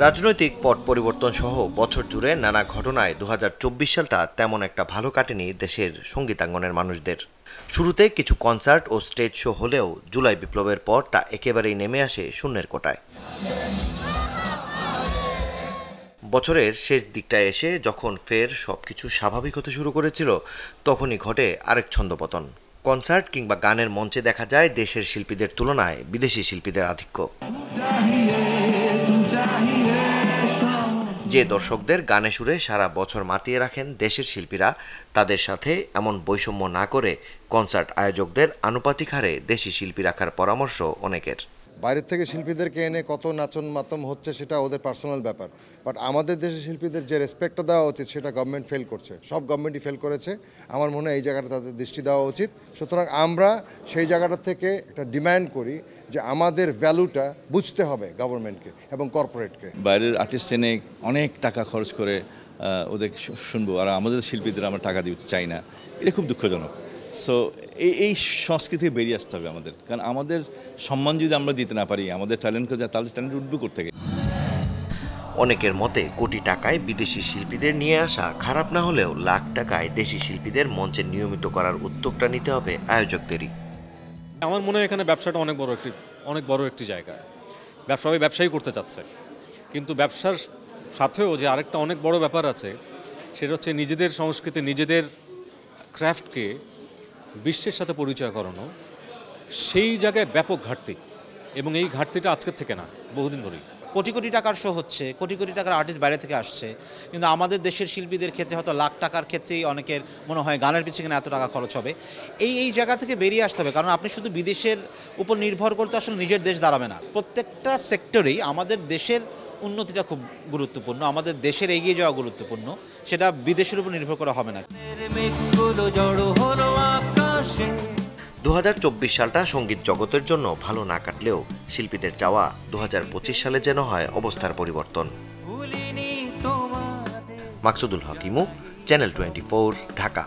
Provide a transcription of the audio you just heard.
রাজনৈতিক পট পরিবর্তন সহ বছর জুড়ে নানা ঘটনায় ২০২৪ সালটা তেমন একটা ভালো কাটেনি দেশের সংগীতাঙ্গনের মানুষদের। শুরুতে কিছু কনসার্ট ও স্টেজ শো হলেও জুলাই বিপ্লবের পর তা একেবারেই নেমে আসে শূন্যের কোটায়। বছরের শেষ দিকটায় এসে যখন ফের সবকিছু স্বাভাবিক হতে শুরু করেছিল, তখনই ঘটে আরেক ছন্দপতন। কনসার্ট কিংবা গানের মঞ্চে দেখা যায় দেশের শিল্পীদের তুলনায় বিদেশি শিল্পীদের আধিক্য। যে দর্শকদের গানে সুরে সারা বছর মাতিয়ে রাখেন দেশের শিল্পীরা, তাদের সাথে এমন বৈষম্য না করে কনসার্ট আয়োজকদের আনুপাতিক হারে দেশি শিল্পী রাখার পরামর্শ অনেকের। বাইরের থেকে শিল্পীদেরকে এনে কত নাচন মাতম হচ্ছে সেটা ওদের পার্সোনাল ব্যাপার, বাট আমাদের দেশের শিল্পীদের যে রেসপেক্টটা দেওয়া উচিত সেটা গভর্নমেন্ট ফেল করছে। সব গভর্নমেন্টই ফেল করেছে। আমার মনে হয় এই জায়গাটা তাদের দৃষ্টি দেওয়া উচিত। সুতরাং আমরা সেই জায়গাটা থেকে একটা ডিমান্ড করি যে আমাদের ভ্যালুটা বুঝতে হবে গভর্নমেন্টকে এবং কর্পোরেটকে। বাইরের আর্টিস্ট এনে অনেক টাকা খরচ করে ওদের শুনবো, আর আমাদের শিল্পীদের আমরা টাকা দিতে চাই না, এটা খুব দুঃখজনক। সো এই সংস্কৃতি বেরিয়ে আসতে হবে আমাদের, কারণ আমাদের সম্মান যদি আমরা দিতে না পারি আমাদের ট্যালেন্টকে, তাহলে ট্যালেন্ট উঠবে কোত্থেকে। অনেকের মতে কোটি টাকায় বিদেশি শিল্পীদের নিয়ে আসা খারাপ না হলেও লাখ টাকায় দেশি শিল্পীদের মঞ্চে নিয়মিত করার উদ্যোগটা নিতে হবে আয়োজকদেরই। আমার মনে হয় এখানে ব্যবসাটা অনেক বড় একটি জায়গা। ব্যবসায়ী করতে চাচ্ছে, কিন্তু ব্যবসার সাথেও যে আরেকটা অনেক বড় ব্যাপার আছে, সেটা হচ্ছে নিজেদের সংস্কৃতি, নিজেদের ক্রাফটকে বিশ্বের সাথে পরিচয় করানো। সেই জায়গায় ব্যাপক ঘাটতি, এবং এই ঘাটতিটা আজকের থেকে না, বহুদিন ধরেই। কোটি কোটি টাকার শো হচ্ছে, কোটি কোটি টাকার আর্টিস্ট বাইরে থেকে আসছে, কিন্তু আমাদের দেশের শিল্পীদের ক্ষেত্রে হয়তো লাখ টাকার ক্ষেত্রেই অনেকের মনে হয় গানের পিছনে এত টাকা খরচ হবে। এই জায়গা থেকে বেরিয়ে আসতে হবে, কারণ আপনি শুধু বিদেশের উপর নির্ভর করতে আসলে নিজের দেশ দাঁড়াবে না। প্রত্যেকটা সেক্টরেই আমাদের দেশের উন্নতিটা খুব গুরুত্বপূর্ণ, আমাদের দেশের এগিয়ে যাওয়া গুরুত্বপূর্ণ, সেটা বিদেশের উপর নির্ভর করা হবে না। ২০২৪ সালটা সঙ্গীত জগতের জন্য ভালো না কাটলেও শিল্পীদের চাওয়া ২০২৫ সালে যেন হয় অবস্থার পরিবর্তন। মাকসুদুল হক ইমু, চ্যানেল 24, ঢাকা।